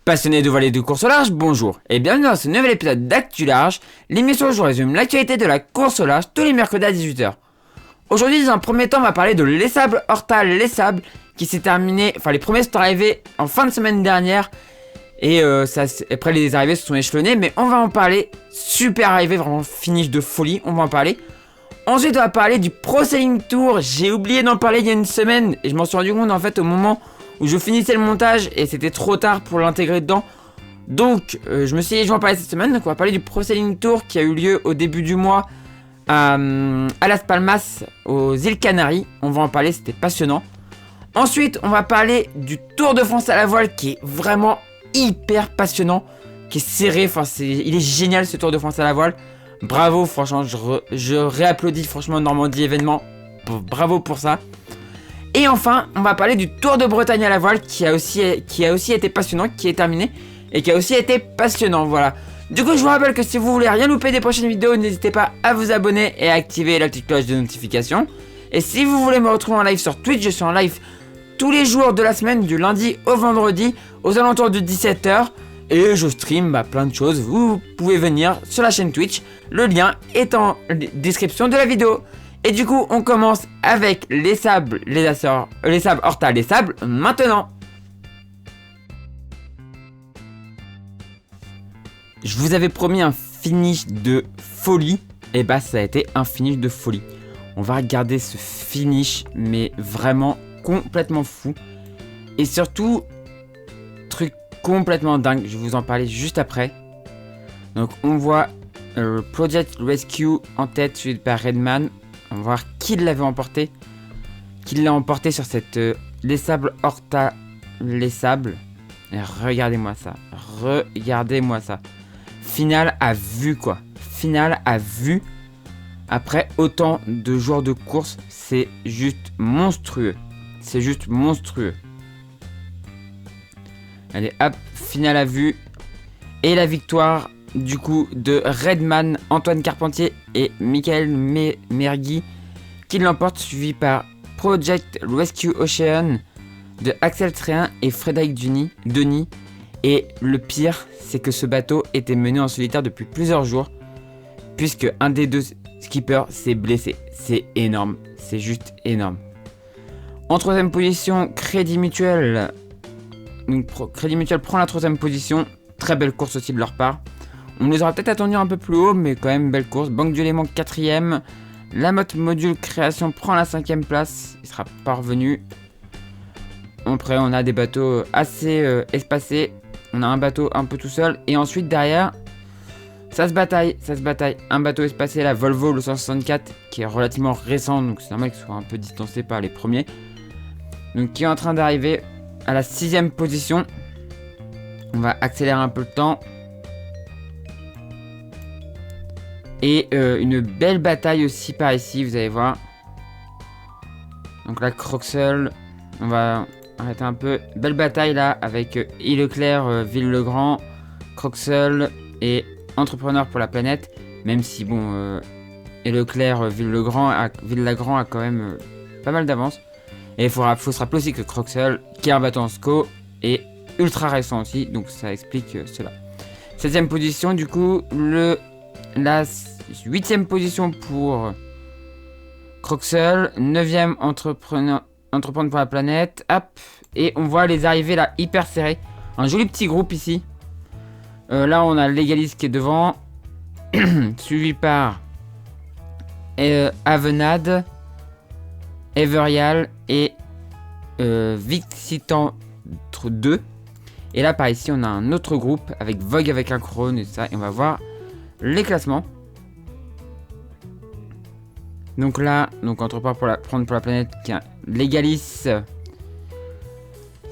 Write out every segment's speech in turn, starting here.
Passionnés de voile et de course au large, bonjour et bienvenue dans ce nouvel épisode d'Actu Large, l'émission où je vous résume l'actualité de la course au large tous les mercredis à 18h. Aujourd'hui, dans un premier temps, on va parler de Les Sables Horta Les Sables qui s'est terminé, enfin les premiers sont arrivés en fin de semaine dernière et après les arrivées se sont échelonnées, mais on va en parler, super arrivé, vraiment finish de folie, on va en parler. Ensuite, on va parler du Pro Sailing Tour, j'ai oublié d'en parler il y a une semaine et je m'en suis rendu compte en fait au moment où je finissais le montage et c'était trop tard pour l'intégrer dedans. Donc je me suis dit je vais en parler cette semaine. Donc on va parler du Pro Sailing Tour qui a eu lieu au début du mois à Las Palmas aux îles Canaries. On va en parler, c'était passionnant. Ensuite on va parler du Tour de France à la voile qui est vraiment hyper passionnant, qui est serré, enfin il est génial ce Tour de France à la voile. Bravo, franchement je réapplaudis franchement Normandie événement, bravo pour ça. Et enfin, on va parler du Tour de Bretagne à la voile qui a aussi été passionnant, qui est terminé et qui a aussi été passionnant, voilà. Du coup, je vous rappelle que si vous voulez rien louper des prochaines vidéos, n'hésitez pas à vous abonner et à activer la petite cloche de notification. Et si vous voulez me retrouver en live sur Twitch, je suis en live tous les jours de la semaine, du lundi au vendredi, aux alentours de 17h. Et je stream plein de choses, vous pouvez venir sur la chaîne Twitch, le lien est en description de la vidéo. Et du coup, on commence avec les sables, les sables Horta, les sables, maintenant. Je vous avais promis un finish de folie, et bah ça a été un finish de folie. On va regarder ce finish, mais vraiment complètement fou. Et surtout, truc complètement dingue, je vais vous en parler juste après. Donc on voit Project Rescue en tête, suivi par Redman. On va voir qui l'avait emporté. Qui l'a emporté sur cette Les Sables Horta Les Sables. Et regardez-moi ça. Regardez-moi ça. Finale à vue quoi. Finale à vue. Après autant de jours de course. C'est juste monstrueux. C'est juste monstrueux. Allez hop. Finale à vue. Et la victoire du coup de Redman, Antoine Carpentier et Michael Mergui qui l'emporte, suivi par Project Rescue Ocean de Axel Tréhin et Frédéric Denis. Et le pire, c'est que ce bateau était mené en solitaire depuis plusieurs jours, puisque un des deux skippers s'est blessé. C'est énorme, c'est juste énorme. En troisième position, Crédit Mutuel. Donc, Crédit Mutuel prend la troisième position. Très belle course aussi de leur part. On les aura peut-être attendus un peu plus haut, mais quand même belle course. Banque du Léman 4ème. La Motte Module Création prend la 5ème place. Il sera pas revenu. Après, on a des bateaux assez espacés. On a un bateau un peu tout seul. Et ensuite, derrière, ça se bataille. Un bateau espacé, la Volvo, le 164, qui est relativement récent. Donc c'est normal qu'il soit un peu distancé par les premiers. Donc qui est en train d'arriver à la 6ème position. On va accélérer un peu le temps. Et une belle bataille aussi par ici, vous allez voir. Donc là, Croxel, on va arrêter un peu. Belle bataille là avec Leclerc, Ville-le-Grand, Croxel et Entrepreneur pour la planète. Même si bon, Leclerc, Ville-le-Grand a quand même pas mal d'avance. Et il faut se rappeler aussi que Croxel, qui est un bateau en SCO, est ultra récent aussi. Donc ça explique cela. 7ème position du coup, la 8ème position pour Croxel, 9ème Entreprendre pour la planète, hop, et on voit les arrivées là hyper serrées, un joli petit groupe ici. Là on a Legalis qui est devant, suivi par Avenade, Everial et Vixitant 2. Et là par ici on a un autre groupe avec Vogue avec un Krone et ça, et on va voir les classements. Donc là, Entrepreneur pour la planète, Legalis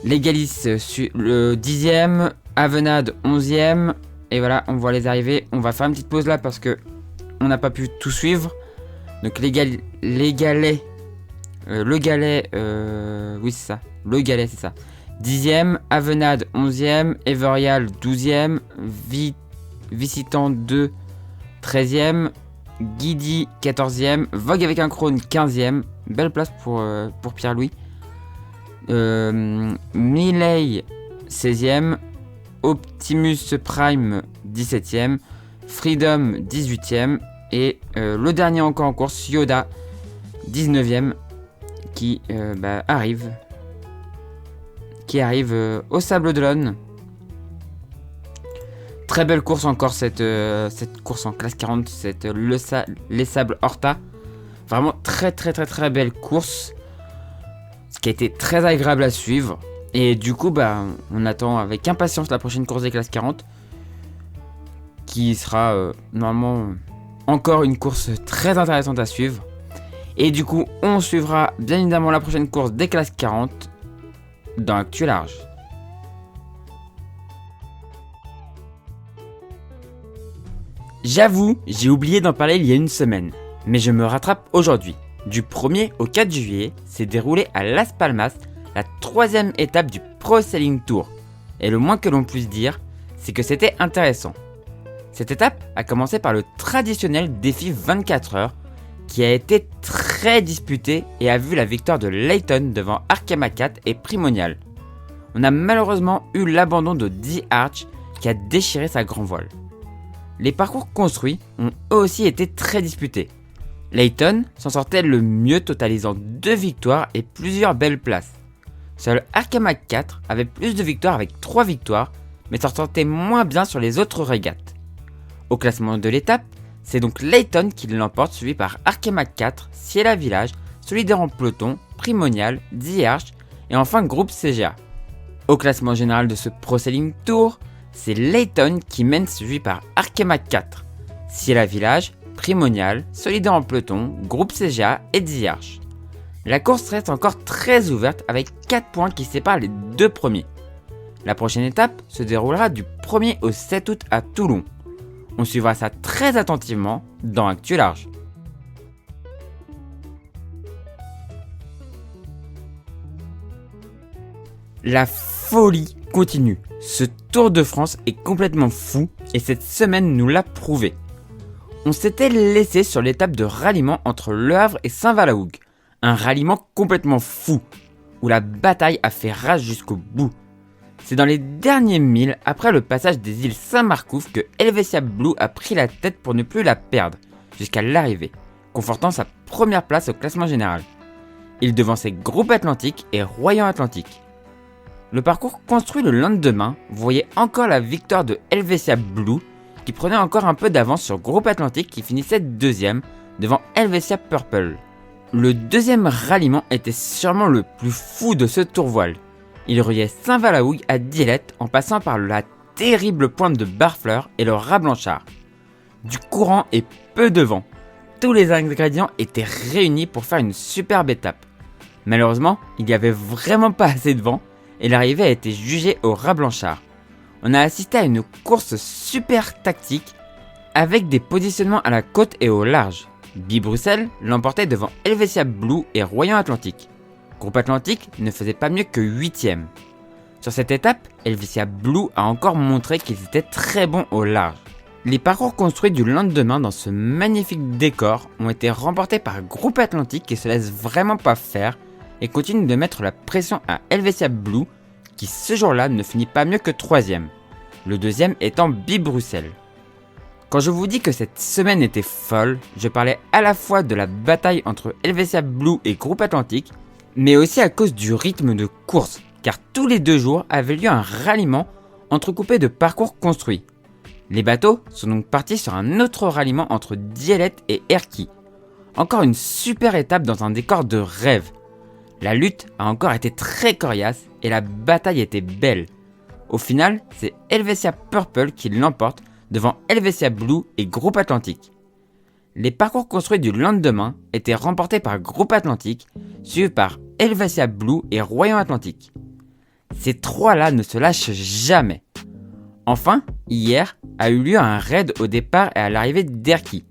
le 10ème, Avenade 11ème. Et voilà, on voit les arrivées. On va faire une petite pause là parce que on n'a pas pu tout suivre. Donc le galet, oui c'est ça, le galet c'est ça. 10ème, Avenade 11ème, Everial 12ème, Visitant 2 13ème, Guidi 14ème, Vogue avec un Krone 15ème, belle place pour Pierre-Louis. Miley 16ème, Optimus Prime 17ème, Freedom 18ème et le dernier encore en course, Yoda 19ème qui arrive au Sable d'Olonne. Très belle course encore cette course en classe 40, les Sables Horta. Vraiment très belle course, ce qui a été très agréable à suivre. Et du coup, on attend avec impatience la prochaine course des classes 40, qui sera normalement encore une course très intéressante à suivre. Et du coup, on suivra bien évidemment la prochaine course des classes 40 dans Actu Large. J'avoue, j'ai oublié d'en parler il y a une semaine, mais je me rattrape aujourd'hui. Du 1er au 4 juillet, s'est déroulé à Las Palmas la 3e étape du Pro Sailing Tour. Et le moins que l'on puisse dire, c'est que c'était intéressant. Cette étape a commencé par le traditionnel défi 24 heures, qui a été très disputé et a vu la victoire de Layton devant Arkema 4 et Primonial. On a malheureusement eu l'abandon de The Arch qui a déchiré sa grand voile. Les parcours construits ont eux aussi été très disputés. Layton s'en sortait le mieux, totalisant 2 victoires et plusieurs belles places. Seul Arkema 4 avait plus de victoires avec 3 victoires, mais s'en sortait moins bien sur les autres régates. Au classement de l'étape, c'est donc Layton qui l'emporte, suivi par Arkema 4, Ciela Village, Solidaire en peloton, Primonial, The Arch et enfin Groupe CGA. Au classement général de ce Pro Sailing Tour, c'est Layton qui mène, suivi par Arkema 4, Ciela Village, Primonial, Solidaire en peloton, Groupe CGA et The Arch. La course reste encore très ouverte avec 4 points qui séparent les 2 premiers. La prochaine étape se déroulera du 1er au 7 août à Toulon. On suivra ça très attentivement dans Actu Large. La folie continue. Ce Tour de France est complètement fou et cette semaine nous l'a prouvé. On s'était laissé sur l'étape de ralliement entre Le Havre et Saint-Valahougue. Un ralliement complètement fou, où la bataille a fait rage jusqu'au bout. C'est dans les derniers milles, après le passage des îles Saint-Marcouf, que Helvetia Blue a pris la tête pour ne plus la perdre, jusqu'à l'arrivée, confortant sa première place au classement général. Il devançait Groupe Atlantique et Royan Atlantique. Le parcours construit le lendemain voyait encore la victoire de Helvetia Blue, qui prenait encore un peu d'avance sur Groupe Atlantique qui finissait deuxième devant Helvetia Purple. Le deuxième ralliement était sûrement le plus fou de ce tourvoile. Il reliait Saint-Valahougue à Dieulette en passant par la terrible pointe de Barfleur et le rat Blanchard. Du courant et peu de vent. Tous les ingrédients étaient réunis pour faire une superbe étape. Malheureusement, il n'y avait vraiment pas assez de vent et l'arrivée a été jugée au rat Blanchard. On a assisté à une course super tactique avec des positionnements à la côte et au large. Bruxelles l'emportait devant Helvetia Blue et Royan Atlantique. Groupe Atlantique ne faisait pas mieux que 8ème. Sur cette étape, Helvetia Blue a encore montré qu'ils étaient très bons au large. Les parcours construits du lendemain dans ce magnifique décor ont été remportés par Groupe Atlantique qui se laisse vraiment pas faire et continue de mettre la pression à Helvetia Blue qui ce jour-là ne finit pas mieux que 3ème. Le deuxième étant Bruxelles. Quand je vous dis que cette semaine était folle, je parlais à la fois de la bataille entre Helvetia Blue et Groupe Atlantique, mais aussi à cause du rythme de course, car tous les 2 jours avait lieu un ralliement entrecoupé de parcours construits. Les bateaux sont donc partis sur un autre ralliement entre Dieulette et Erquy. Encore une super étape dans un décor de rêve. La lutte a encore été très coriace et la bataille était belle. Au final, c'est Helvetia Purple qui l'emporte devant Helvetia Blue et Groupe Atlantique. Les parcours construits du lendemain étaient remportés par Groupe Atlantique, suivis par Helvetia Blue et Royan Atlantique. Ces 3-là ne se lâchent jamais. Enfin, hier a eu lieu un raid au départ et à l'arrivée d'Erquy.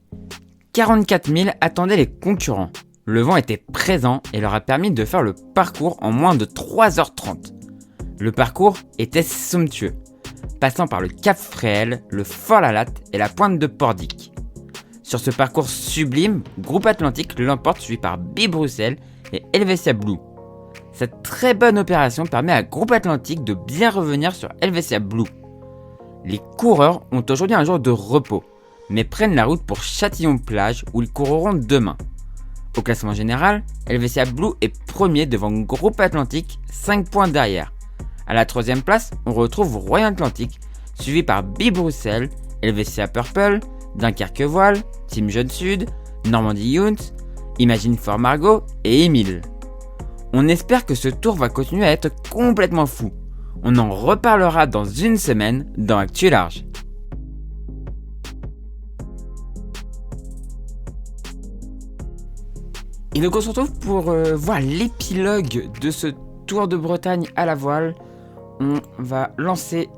44 000 attendaient les concurrents. Le vent était présent et leur a permis de faire le parcours en moins de 3h30. Le parcours était somptueux, passant par le Cap Fréhel, le Fort Lalatte et la pointe de Pordic. Sur ce parcours sublime, Groupe Atlantique l'emporte suivi par Bruxelles et Helvetia Blue. Cette très bonne opération permet à Groupe Atlantique de bien revenir sur Helvetia Blue. Les coureurs ont aujourd'hui un jour de repos, mais prennent la route pour Châtillon-Plage où ils courront demain. Au classement général, Helvetia Blue est premier devant Groupe Atlantique, 5 points derrière. À la 3ème place, on retrouve Royan Atlantique, suivi par Bruxelles, Helvetia Purple, Dunkerque Voile, Team Jeune Sud, Normandie Yount, Imagine for Margot et Emile. On espère que ce tour va continuer à être complètement fou. On en reparlera dans une semaine dans Actu Large. Et donc on se retrouve pour voir l'épilogue de ce Tour de Bretagne à la voile. On va lancer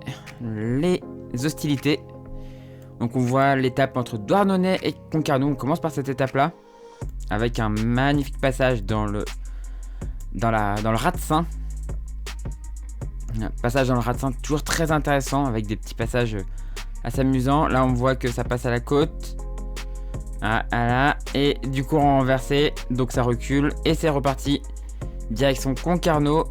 les hostilités. Donc on voit l'étape entre Douarnenez et Concarneau. On commence par cette étape-là, avec un magnifique passage dans le Ratsin. Un passage dans le Ratsin toujours très intéressant, avec des petits passages assez amusants. Là on voit que ça passe à la côte. Voilà, et du courant renversé, donc ça recule et c'est reparti. Direction Concarneau,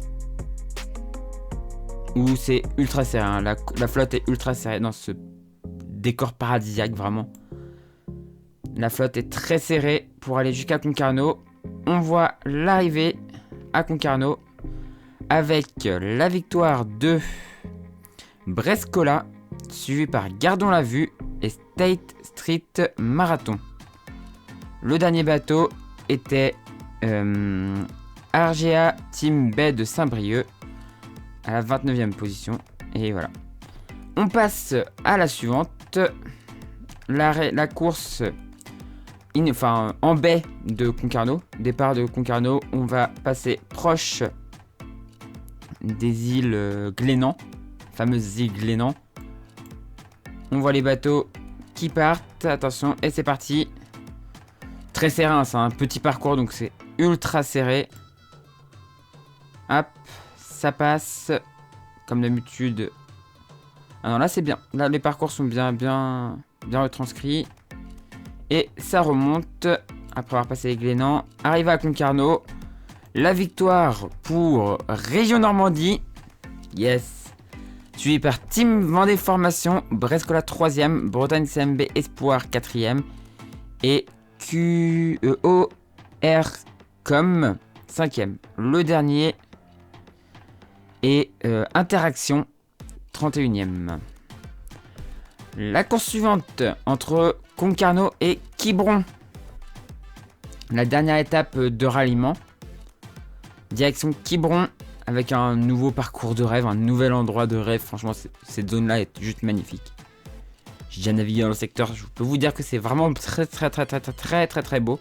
où c'est ultra serré, hein. La flotte est ultra serrée dans ce décor paradisiaque, vraiment. La flotte est très serrée pour aller jusqu'à Concarneau. On voit l'arrivée à Concarneau avec la victoire de Brescola, suivi par Gardons la Vue et State Street Marathon. Le dernier bateau était RGA Team Bay de Saint-Brieuc à la 29e position. Et voilà. On passe à la suivante. La course en baie de Concarneau. Départ de Concarneau. On va passer proche des îles Glénan. Fameuses îles Glénan. On voit les bateaux qui partent. Attention, et c'est parti. Très serré, hein, c'est un petit parcours, donc c'est ultra serré. Hop, ça passe. Comme d'habitude. Ah non, là c'est bien. Là les parcours sont bien retranscrits. Et ça remonte. Après avoir passé les Glénans. Arrivé à Concarneau. La victoire pour Région Normandie. Yes. Suivi par Team Vendée Formation. Brescola 3ème. Bretagne CMB Espoir 4ème. Et QEOR comme 5ème. Le dernier est Interaction 31ème. La course suivante entre Concarneau et Quiberon. La dernière étape de ralliement. Direction Quiberon avec un nouveau parcours de rêve, un nouvel endroit de rêve. Franchement, cette zone-là est juste magnifique. J'ai déjà navigué dans le secteur, je peux vous dire que c'est vraiment très beau.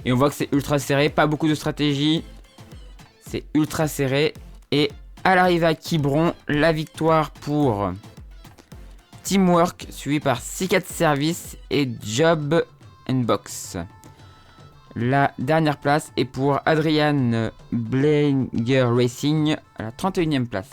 Et on voit que c'est ultra serré, pas beaucoup de stratégie. C'est ultra serré. Et à l'arrivée à Quiberon, la victoire pour Teamwork, suivi par Sicat Service et Job Box. La dernière place est pour Adrian Blanger Racing à la 31e place.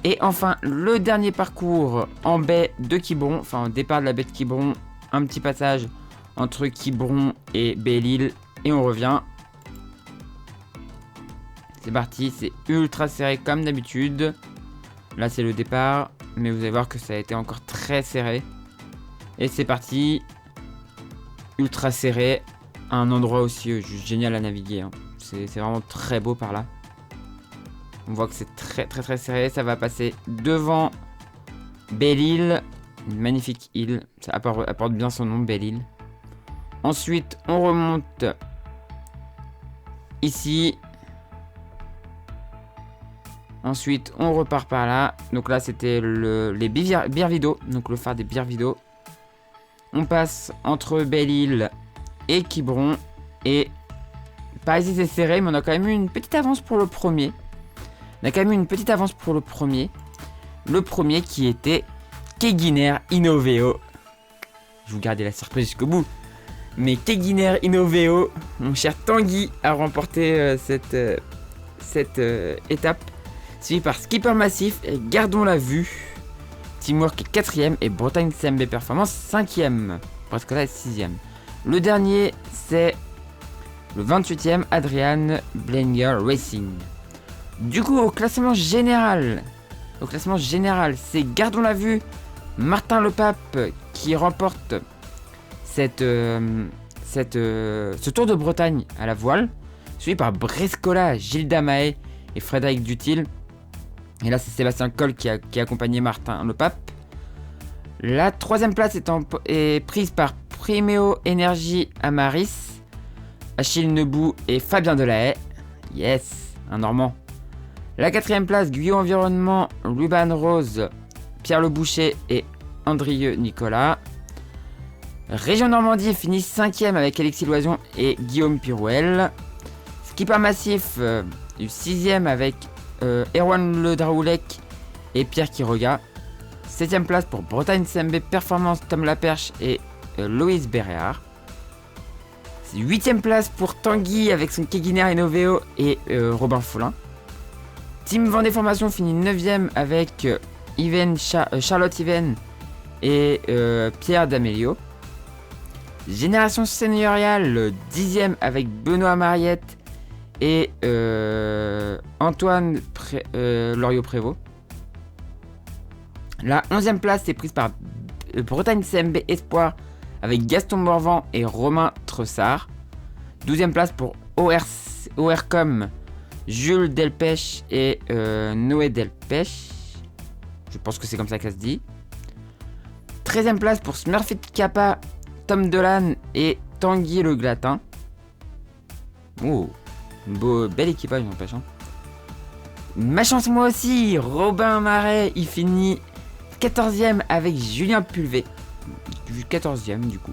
Et enfin, le dernier parcours en baie de Quiberon, enfin au départ de la baie de Quiberon, un petit passage entre Quiberon et Belle-Île, et on revient. C'est parti, c'est ultra serré comme d'habitude. Là c'est le départ, mais vous allez voir que ça a été encore très serré. Et c'est parti, ultra serré, un endroit aussi juste génial à naviguer, hein. C'est vraiment très beau par là. On voit que c'est très serré. Ça va passer devant Belle-Île. Une magnifique île. Ça apporte bien son nom, Belle-Île. Ensuite, on remonte ici. Ensuite, on repart par là. Donc là, c'était les Birvido. Donc le phare des Birvido. On passe entre Belle-Île et Quiberon. Et pas ici, c'est serré, mais on a quand même eu une petite avance pour le premier. On a quand même eu une petite avance pour le premier. Le premier qui était Keguiner Innoveo. Je vous gardais la surprise jusqu'au bout. Mais Keguiner Innoveo, mon cher Tanguy, a remporté cette étape. Suivi par Skipper Massif et Gardons la Vue. Teamwork est 4ème et Bretagne CMB Performance 5ème. Brescola est 6ème. Le dernier, c'est le 28ème Adrian Blanger Racing. Du coup, au classement général, au classement général, c'est Gardons la Vue, Martin Le Pape qui remporte ce Tour de Bretagne à la voile, suivi par Brescola, Gilda Mahé et Frédéric Dutil. Et là, c'est Sébastien Coll qui a accompagné Martin Le Pape. La troisième place est prise par Primeo Energy Amaris, Achille Nebou et Fabien Delahaye. Yes, un Normand. La quatrième place, Guyot Environnement, Ruban Rose, Pierre Le Boucher et Andrieux Nicolas. Région Normandie finit 5ème avec Alexis Loison et Guillaume Pirouel. Skipper Massif, 6ème avec Erwan Le Draoulec et Pierre Quiroga. 7ème place pour Bretagne CMB Performance, Tom Laperche et Loïs Béréard. 8ème place pour Tanguy avec son Keguiner Innoveo et Robin Foulin. Team Vendée Formation finit 9ème avec Charlotte Yven et Pierre D'Amelio. Génération Seigneuriale 10ème avec Benoît Mariette et Antoine Loriot-Prévost. La 11ème place est prise par Bretagne CMB Espoir avec Gaston Morvan et Romain Tressard. 12ème place pour ORCOM, Jules Delpech et Noé Delpech. Je pense que c'est comme ça qu'elle se dit. 13ème place pour Smurfit Kappa, Tom Dolan et Tanguy Le Glatin. Oh, bel équipage, n'empêche. Ma chance moi aussi, Robin Marais, il finit 14ème avec Julien Pulvé. 14ème du coup.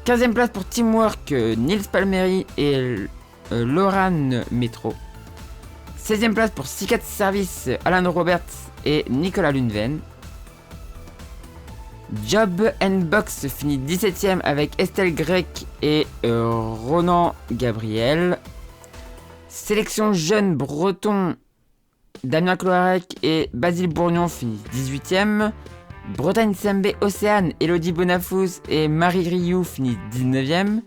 15ème place pour Teamwork, Nils Palmeri et Laurent Métro. 16ème place pour Sicat Service, Alan Roberts et Nicolas Lunven. Job and Box finit 17ème avec Estelle Grec et Ronan Gabriel. Sélection jeune breton, Damien Cloarec et Basile Bourgnon finissent 18ème. Bretagne CMB Océane, Elodie Bonafous et Marie Rioux finissent 19ème.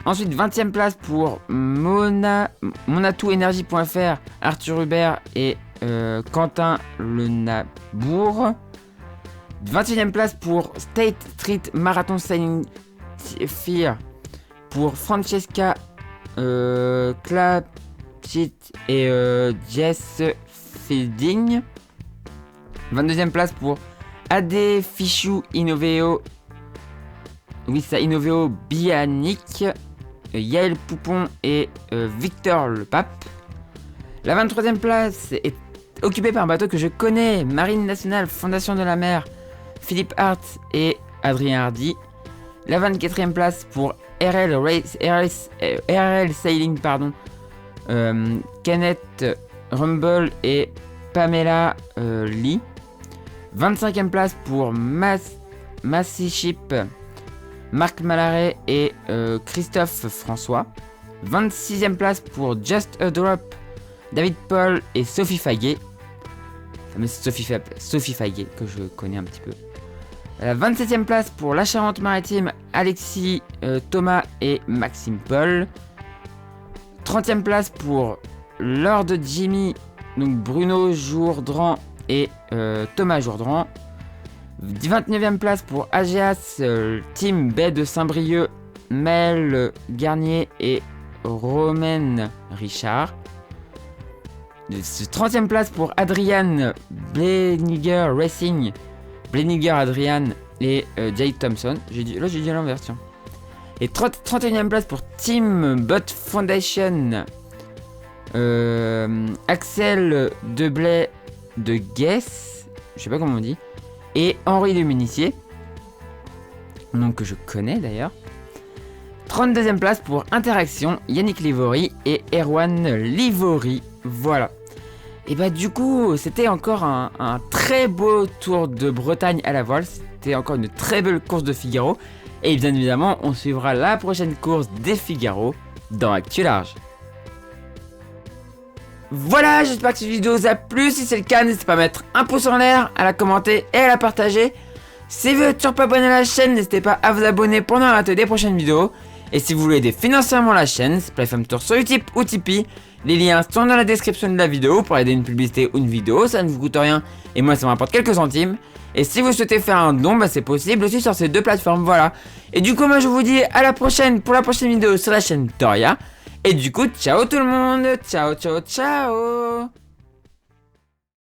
Ensuite 20ème place pour monatouenergie.fr, Arthur Hubert et Quentin Le Nabour. 21ème place pour State Street Marathon Sailing Fear pour Francesca Clapchit et Jess Fielding. 22ème place pour AD Fichou Innoveo. Oui, ça Innoveo Bianic, Yael Poupon et Victor Le Pape. La 23ème place est occupée par un bateau que je connais, Marine Nationale, Fondation de la Mer, Philippe Hart et Adrien Hardy. La 24ème place pour RL Sailing, Kenneth Rumble et Pamela Lee. 25ème place pour Massy Ship, Marc Malaret et Christophe François. 26ème place pour Just a Drop, David Paul et Sophie Faguet. Sophie Faguet, que je connais un petit peu. La 27ème place pour la Charente-Maritime, Alexis Thomas et Maxime Paul. 30ème place pour Lord Jimmy, donc Bruno Jourdran et Thomas Jourdran. 29ème place pour AGAS, Team Baie de Saint-Brieuc, Mel Garnier et Romaine Richard. 30ème place pour Adrian Bleniger Racing, Bleniger Adrian et Jay Thompson. J'ai dit à l'envers, tiens. Et 31ème place pour Team Bot Foundation, Axel Deblay de Guess, je sais pas comment on dit, et Henri de Munissier, nom que je connais d'ailleurs. 32ème place pour Interaction, Yannick Livory et Erwan Livory. Voilà. Et bah du coup, c'était encore un très beau tour de Bretagne à la voile. C'était encore une très belle course de Figaro. Et bien évidemment, on suivra la prochaine course des Figaro dans Actu Large. Voilà, j'espère que cette vidéo vous a plu. Si c'est le cas, n'hésitez pas à mettre un pouce en l'air, à la commenter et à la partager. Si vous n'êtes toujours pas abonné à la chaîne, n'hésitez pas à vous abonner pour ne pas rater des prochaines vidéos. Et si vous voulez aider financièrement la chaîne, c'est Playfam Tour sur Utip ou Tipeee. Les liens sont dans la description de la vidéo pour aider une publicité ou une vidéo, ça ne vous coûte rien et moi ça m'apporte quelques centimes. Et si vous souhaitez faire un don, c'est possible aussi sur ces deux plateformes, voilà. Et du coup moi je vous dis à la prochaine pour la prochaine vidéo sur la chaîne Toria. Et du coup ciao tout le monde, ciao ciao ciao.